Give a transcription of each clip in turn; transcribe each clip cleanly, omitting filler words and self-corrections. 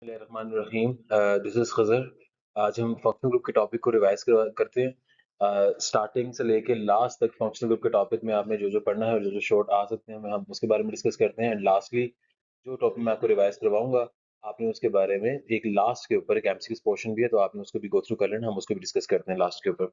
बिस्मिल्लाहिर्रहमानिर्रहीम। This is Khazar. आज हम फंक्शनल ग्रुप के टॉपिक को रिवाइज करते हैं। स्टार्टिंग से लेके लास्ट तक फंक्शनल ग्रुप के टॉपिक में आपने जो जो पढ़ना है और जो जो शॉर्ट आ सकते हैं हम उसके बारे में डिस्कस करते हैं। एंड लास्टली जो टॉपिक मैं आपको रिवाइज करवाऊंगा आपने उसके बारे में एक लास्ट के ऊपर एक एमसीक्यू पोर्शन भी है, तो आपने उसको भी गो थ्रू कर लेना। हम उसको भी डिस्कस करते हैं लास्ट के ऊपर।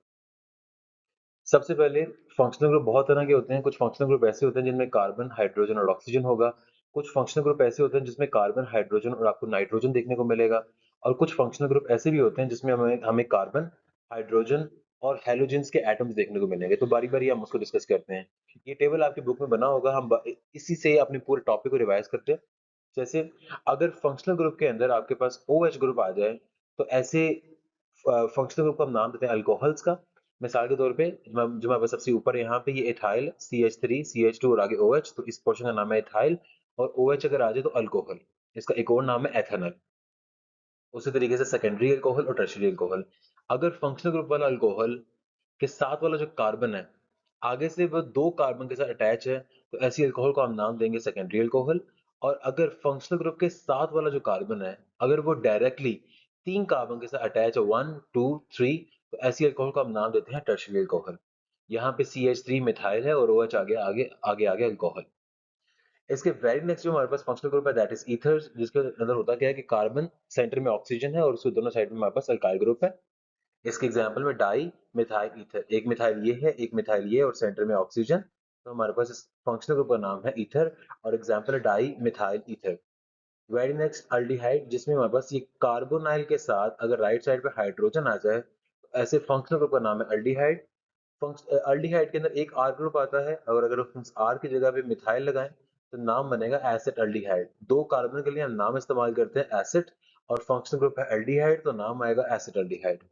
सबसे पहले फंक्शनल ग्रुप बहुत तरह के होते हैं। कुछ फंक्शनल ग्रुप ऐसे होते हैं जिनमें कार्बन, हाइड्रोजन और ऑक्सीजन होगा। कुछ फंक्शनल ग्रुप ऐसे होते हैं जिसमें कार्बन, हाइड्रोजन और आपको नाइट्रोजन देखने को मिलेगा। और कुछ फंक्शनल ग्रुप ऐसे भी होते हैं जिसमें हमें हमें कार्बन, हाइड्रोजन और हेलोजेंस के एटम्स देखने को मिलेंगे। तो बारी बारी हम उसको डिस्कस करते हैं। ये टेबल आपकी बुक में बना होगा। इसी से अपने पूरे टॉपिक को रिवाइज करते हैं। जैसे अगर फंक्शनल ग्रुप के अंदर आपके पास OH ग्रुप आ जाए तो ऐसे फंक्शनल ग्रुप का हम नाम देते हैं अल्कोहल्स का। मिसाल के तौर पे जो हमारे पास सबसे ऊपर है यहाँ पे ये इथाइल CH3 CH2 और आगे OH, तो इस पोर्शन का नाम है इथाइल। और OH अगर आ जाए तो अल्कोहल। इसका एक और नाम है एथेनॉल। उसी तरीके से सेकेंडरी अल्कोहल और टर्शियरी अल्कोहल। अगर फंक्शनल ग्रुप वाला अल्कोहल के साथ वाला जो कार्बन है आगे से वो दो कार्बन के साथ अटैच है तो ऐसी अल्कोहल को हम नाम देंगे सेकेंडरी अल्कोहल। और अगर फंक्शनल ग्रुप के साथ वाला जो कार्बन है अगर वो डायरेक्टली तीन कार्बन के साथ अटैच है 1 2 3, तो ऐसी अल्कोहल को हम नाम देते हैं टर्शियरी अल्कोहल। यहाँ पे CH3 मिथाइल है और OH आगे आगे आगे आगे अल्कोहल। इसके वेरी नेक्स्ट जो हमारे पास फंक्शनल ग्रुप है दैट इज ईथर, जिसके अंदर होता क्या है कि कार्बन सेंटर में ऑक्सीजन है और उसके दोनों साइड में हमारे पास अल्काइल ग्रुप है। इसके एग्जांपल में डाई मिथाइल ईथर, एक मिथाइल ये है एक मिथाइल ये और सेंटर में ऑक्सीजन। तो हमारे पास इस फंक्शनल ग्रुप का नाम है ईथर और एग्जांपल है di methyl ether. Very next aldehyde, जिसमें हमारे पास ये कार्बोनाइल के साथ अगर राइट साइड पे हाइड्रोजन आ जाए तो ऐसे फंक्शनल ग्रुप का नाम है अल्डिहाइड। अल्डिहाइड के अंदर एक आर ग्रुप आता है और अगर हम आर की जगह पे मिथाइल लगाएं तो नाम बनेगा एसिड अल्डिहाइड। दो कार्बन के लिए हम नाम इस्तेमाल करते हैं एसिड और फंक्शनल ग्रुप है अल्डिहाइड तो नाम आएगा एसिड अल्डिहाइड।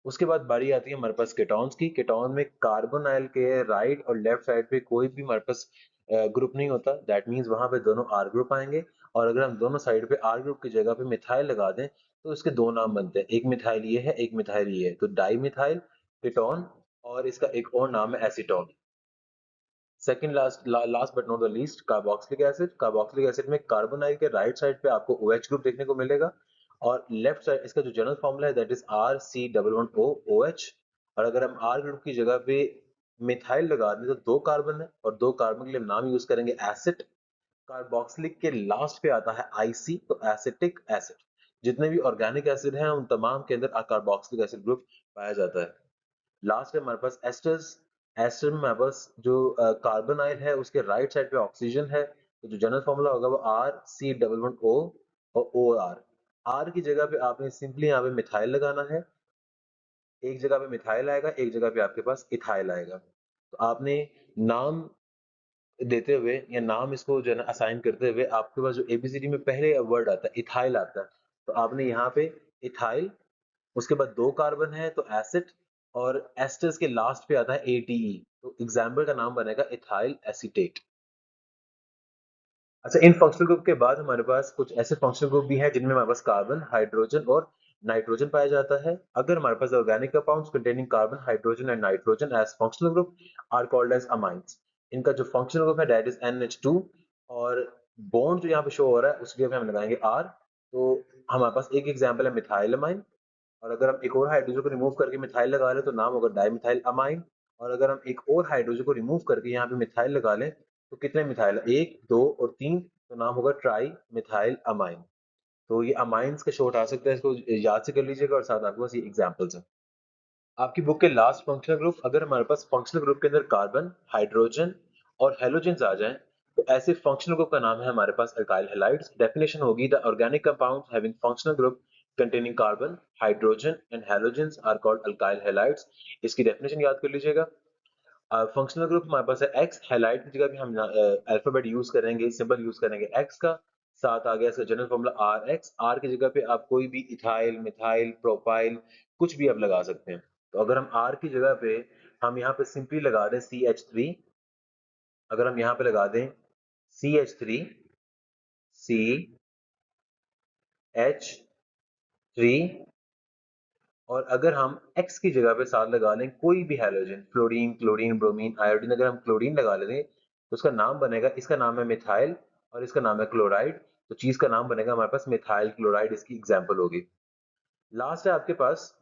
उसके बाद बारी आती है हमारे पास कीटोन्स की। कीटोन में कार्बोनाइल के राइट और लेफ्ट साइड पे कोई भी हमारे पास ग्रुप नहीं होता। दैट मींस वहां पे दोनों आर ग्रुप आएंगे। और अगर हम दोनों साइड पे आर ग्रुप की जगह पे मिथाइल लगा दें तो इसके दो नाम बनते हैं, एक मिथाइल ये है एक मिथाइल ये है, तो डाई मिथाइल कीटोन। और इसका एक और नाम है acetone. Second last but not the least carboxylic acid. Carboxylic acid में कार्बोनाइल के राइट साइड पे आपको OH ग्रुप देखने को मिलेगा और लेफ्ट साइड इसका जो जनरल फॉर्मूला है दैट इज RC11O OH। और अगर हम R ग्रुप की जगह पे मिथाइल लगा दें तो दो कार्बन है और दो कार्बन के लिए हम नाम यूज करेंगे एसिड। कार्बोक्सिलिक के लास्ट पे आता है IC, तो एसिटिक एसिड। जितने भी ऑर्गेनिक एसिड हैं उन तमाम के अंदर कार्बोक्सिलिक एसिड ग्रुप पाया जाता है। लास्ट है हमारे पास एस्टर्स। एस्टर में हमारे पास जो कार्बोनाइल है उसके राइट साइड पे ऑक्सीजन है, तो जो जनरल फॉर्मूला होगा वो RC11O और OR। आर की जगह पे आपने सिंपली यहाँ पे मिथाइल लगाना है। एक जगह पे मिथाइल आएगा एक जगह पे आपके पास इथाइल आएगा। तो आपने नाम देते हुए या नाम इसको जो है ना असाइन करते हुए आपके पास जो ABCD में पहले वर्ड आता है इथाइल आता है, तो आपने यहाँ पे इथाइल, उसके बाद दो कार्बन है तो एसिड और एस्टर्स के लास्ट पे आता है ATE, तो एग्जाम्पल का नाम बनेगा इथाइल एसीटेट। अच्छा, इन फंक्शनल ग्रुप के बाद हमारे पास कुछ ऐसे फंक्शनल ग्रुप भी हैं जिनमें हमारे पास कार्बन, हाइड्रोजन और नाइट्रोजन पाया जाता है। अगर हमारे पास organic compounds containing carbon, hydrogen and nitrogen as functional group are called as amines. इनका जो फंक्शनल ग्रुप है दैट इज NH2। और बॉन्ड जो यहाँ पे शो हो रहा है उसके लिए हम लगाएंगे R। तो हमारे पास एक एग्जाम्पल है मिथाइल अमाइन। और अगर हम एक और हाइड्रोजन को रिमूव करके मिथाइल लगा लें तो नाम होगा डाइमिथाइल अमाइन। और अगर हम एक और हाइड्रोजन को रिमूव करके यहाँ पे मिथाइल लगा लें तो कितने मिथाइल, एक दो और तीन, तो नाम होगा ट्राई मिथाइल अमाइन। तो ये अमाइंस का शॉर्ट आ सकता है, इसको याद से कर लीजिएगा और साथ आपके पास ये एग्जांपल्स हैं। आपकी बुक के लास्ट फंक्शनल ग्रुप, अगर हमारे पास फंक्शनल ग्रुप के अंदर कार्बन, हाइड्रोजन और हेलोजेंस आ जाएं तो ऐसे फंक्शनल ग्रुप का नाम है हमारे पास अल्काइल हैलाइड्स। डेफिनेशन होगी the organic compounds having functional group containing carbon, hydrogen and halogens are called alkyl halides। इसकी डेफिनेशन याद कर लीजिएगा। फंक्शनल ग्रुप हमारे पास है एक्स, हैलाइड की जगह भी हम अल्फाबेट यूज करेंगे, सिंबल यूज करेंगे एक्स का। साथ आ गया इसका general formula R X. R की जगह पे आप कोई भी इथाइल, मिथाइल, प्रोपाइल कुछ भी आप लगा सकते हैं। तो अगर हम आर की जगह पे हम यहाँ पे सिंपली लगा दें CH3, अगर हम यहाँ पे लगा दें CH3 CH3 और अगर हम X की जगह पे साथ लगा लें कोई भी halogen, fluorine, chlorine, bromine, iodine, अगर हम क्लोरीन लगा लें तो उसका नाम बनेगा, इसका नाम है मिथाइल और इसका नाम है क्लोराइड। तो चीज का नाम बनेगा हमारे पास मिथाइल क्लोराइड, इसकी एग्जाम्पल होगी। लास्ट है आपके पास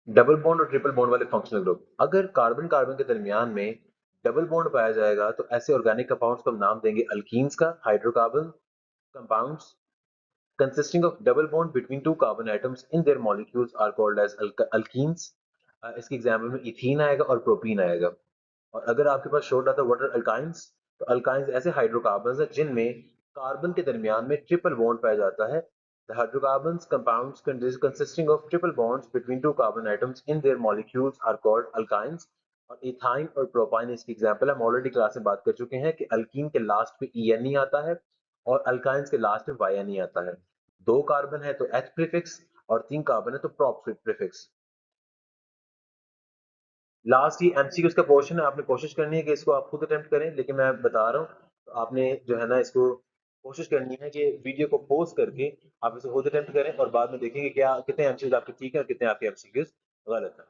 डबल बॉन्ड और ट्रिपल बॉन्ड वाले फंक्शनल ग्रुप। अगर कार्बन कार्बन के दरमियान में डबल बॉन्ड पाया जाएगा तो ऐसे ऑर्गेनिक कंपाउंड्स को हम नाम देंगे अल्कीन्स का। Hydrocarbon compounds consisting of double bond between two carbon atoms in their molecules are called as alkenes। इसके एग्जाम्पल में इथीन आएगा और प्रोपीन आएगा। और अगर आपके पास शॉर्ट आता है व्हाट आर अल्काइंस, तो अल्काइंस ऐसे हाइड्रोकार्बन्स हैं जिनमें कार्बन के दरमियान में ट्रिपल बॉन्ड पाया जाता है। The hydrocarbons compounds consisting of triple bonds between two carbon atoms in their molecules are called alkynes। और इथाइन और प्रोपाइन इसकी एग्जांपल है। हम ऑलरेडी क्लास में बात कर चुके हैं कि अल्कीन के लास्ट पे en ही आता है और अल्काइंस के लास्ट पे yn ही आता है। दो कार्बन है तो H प्रीफिक्स और तीन कार्बन है तो prop प्रीफिक्स। लास्ट ये एमसीक्यूज का पोर्शन है, आपने कोशिश करनी है कि इसको आप खुद अटेम्प्ट करें, लेकिन मैं बता रहा हूँ तो आपने जो है ना इसको कोशिश करनी है कि वीडियो को पॉज करके आप इसे खुद अटेम्प्ट करें और बाद में देखेंगे क्या कितने एमसीक्यूज आपके ठीक है और कितने आपके एमसीक्यूज गलत है।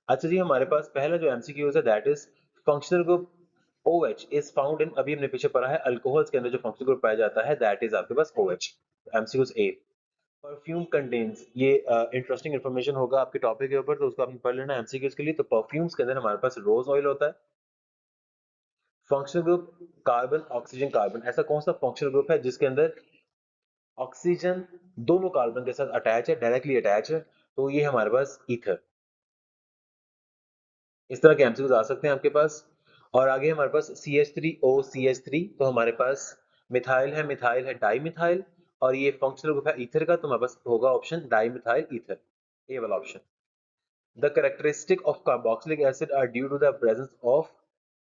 अच्छा जी, हमारे पास पहला जो एमसीक्यूज है that is functional group OH is found in, अभी हमने पीछे पढ़ा है अल्कोहल्स के अंदर जो फंक्शनल ग्रुप पाया जाता है दैट इज आपके पास OH। एमसीक्यूज ए, परफ्यूम कंटेन्स, ये इंटरेस्टिंग इंफॉर्मेशन होगा आपके टॉपिक के ऊपर तो उसको आपने पढ़ लेना एमसीक्यूज के लिए। तो परफ्यूम्स के अंदर हमारे पास रोज ऑयल होता है। Functional group carbon oxygen carbon, ऐसा कौन सा फंक्शनल ग्रुप है जिसके अंदर ऑक्सीजन दोनों कार्बन के साथ अटैच है, डायरेक्टली अटैच है, तो ये हमारे पास ईथर। इस तरह के एमसीक्यूज आ सकते हैं आपके पास। और आगे हमारे पास CH3OCH3, तो हमारे पास मिथाइल है डाई मिथाइल और ये फंक्शनल ग्रुप है ईथर का, तो हमारे पास होगा ऑप्शन डाई मिथाइल ईथर, ये वाला option. The characteristic of carboxylic acid are due to the presence of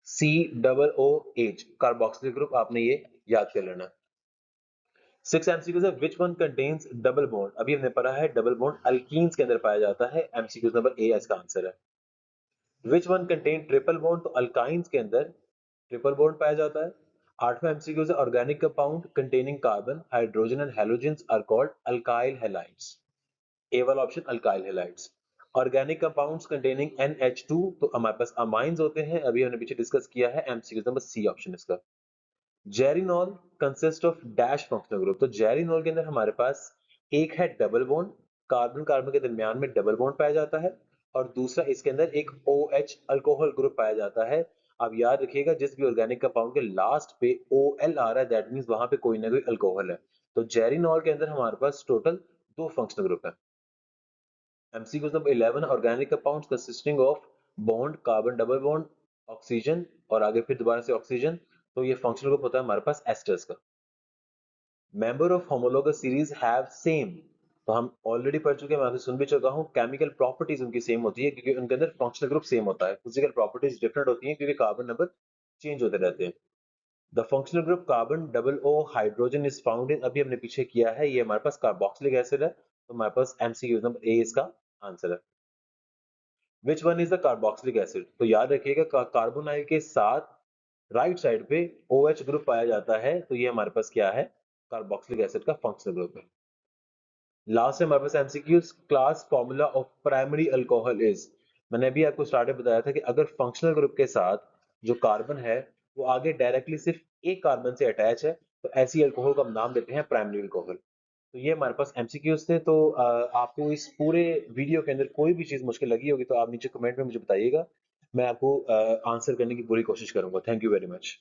COOH carboxylic group, आपने ये याद कर लेना। 6 एमसीक्यूज है which one contains double bond, अभी हमने पढ़ा है डबल बॉन्ड अल्कीन्स के अंदर पाया जाता है। एमसीक्यूज नंबर ए इसका आंसर है। which one contain triple bond, तो अल्काइंस के अंदर ट्रिपल बॉन्ड पाया जाता है। 8वां एमसीक्यूज है organic compound containing carbon hydrogen and halogens are called alkyl halides, A वाला option alkyl halides. Organic compounds containing NH2, तो हमारे पास अमाइंस होते हैं, अभी हमने पीछे डिस्कस किया है। एमसीक्यू नंबर सी ऑप्शन इसका। Geraniol consist of dash functional group, तो जेरिनॉल के अंदर हमारे पास एक है डबल बॉन्ड, कार्बन कार्बन के दरमियान में डबल बॉन्ड पाया जाता है, और दूसरा इसके अंदर एक OH अल्कोहल ग्रुप पाया जाता है। आप याद रखिएगा जिस भी ऑर्गेनिक कंपाउंड के लास्ट पे OL आ रहा है दैट मींस वहां पे कोई ना कोई अल्कोहल है। तो जेरिनॉल के अंदर हमारे पास टोटल दो फंक्शनल ग्रुप है। MCQ number 11, organic compounds consisting of bond carbon double bond oxygen और आगे फिर दोबारा से ऑक्सीजन, तो ये फंक्शनल ग्रुप होता है हमारे पास एस्टर्स का। Member of homologous series have same, तो हम ऑलरेडी पढ़ चुके हैं, मैं आपसे सुन भी चुका हूं, केमिकल प्रॉपर्टीज उनकी सेम होती है क्योंकि उनके अंदर फंक्शनल ग्रुप सेम होता है। फिजिकल प्रॉपर्टीज डिफरेंट होती हैं क्योंकि कार्बन नंबर चेंज होते रहते हैं। The functional group carbon double O hydrogen is found in, अभी हमने पीछे किया है, ये हमारे पास कार्बोक्सिलिक एसिड है, तो हमारे पास एमसीक्यू नंबर ए इसका आंसर है। Which one is the carboxylic acid, तो याद रखिएगा कार्बोनाइल के साथ राइट साइड पे OH ग्रुप पाया जाता है, तो ये हमारे पास क्या है, कार्बोक्सिलिक एसिड का फंक्शनल ग्रुप है। लास्ट है हमारे पास MCQs, class formula of primary alcohol is, मैंने अभी आपको स्टार्ट में बताया था कि अगर फंक्शनल ग्रुप के साथ जो कार्बन है वो आगे डायरेक्टली सिर्फ एक कार्बन से अटैच है, तो ऐसी अल्कोहल को हम नाम देते हैं प्राइमरी अल्कोहल। तो ये हमारे पास एमसीक्यूज थे। तो आपको इस पूरे वीडियो के अंदर कोई भी चीज मुश्किल लगी होगी तो आप नीचे कमेंट में मुझे बताइएगा, मैं आपको आंसर करने की पूरी कोशिश करूंगा। Thank you very much.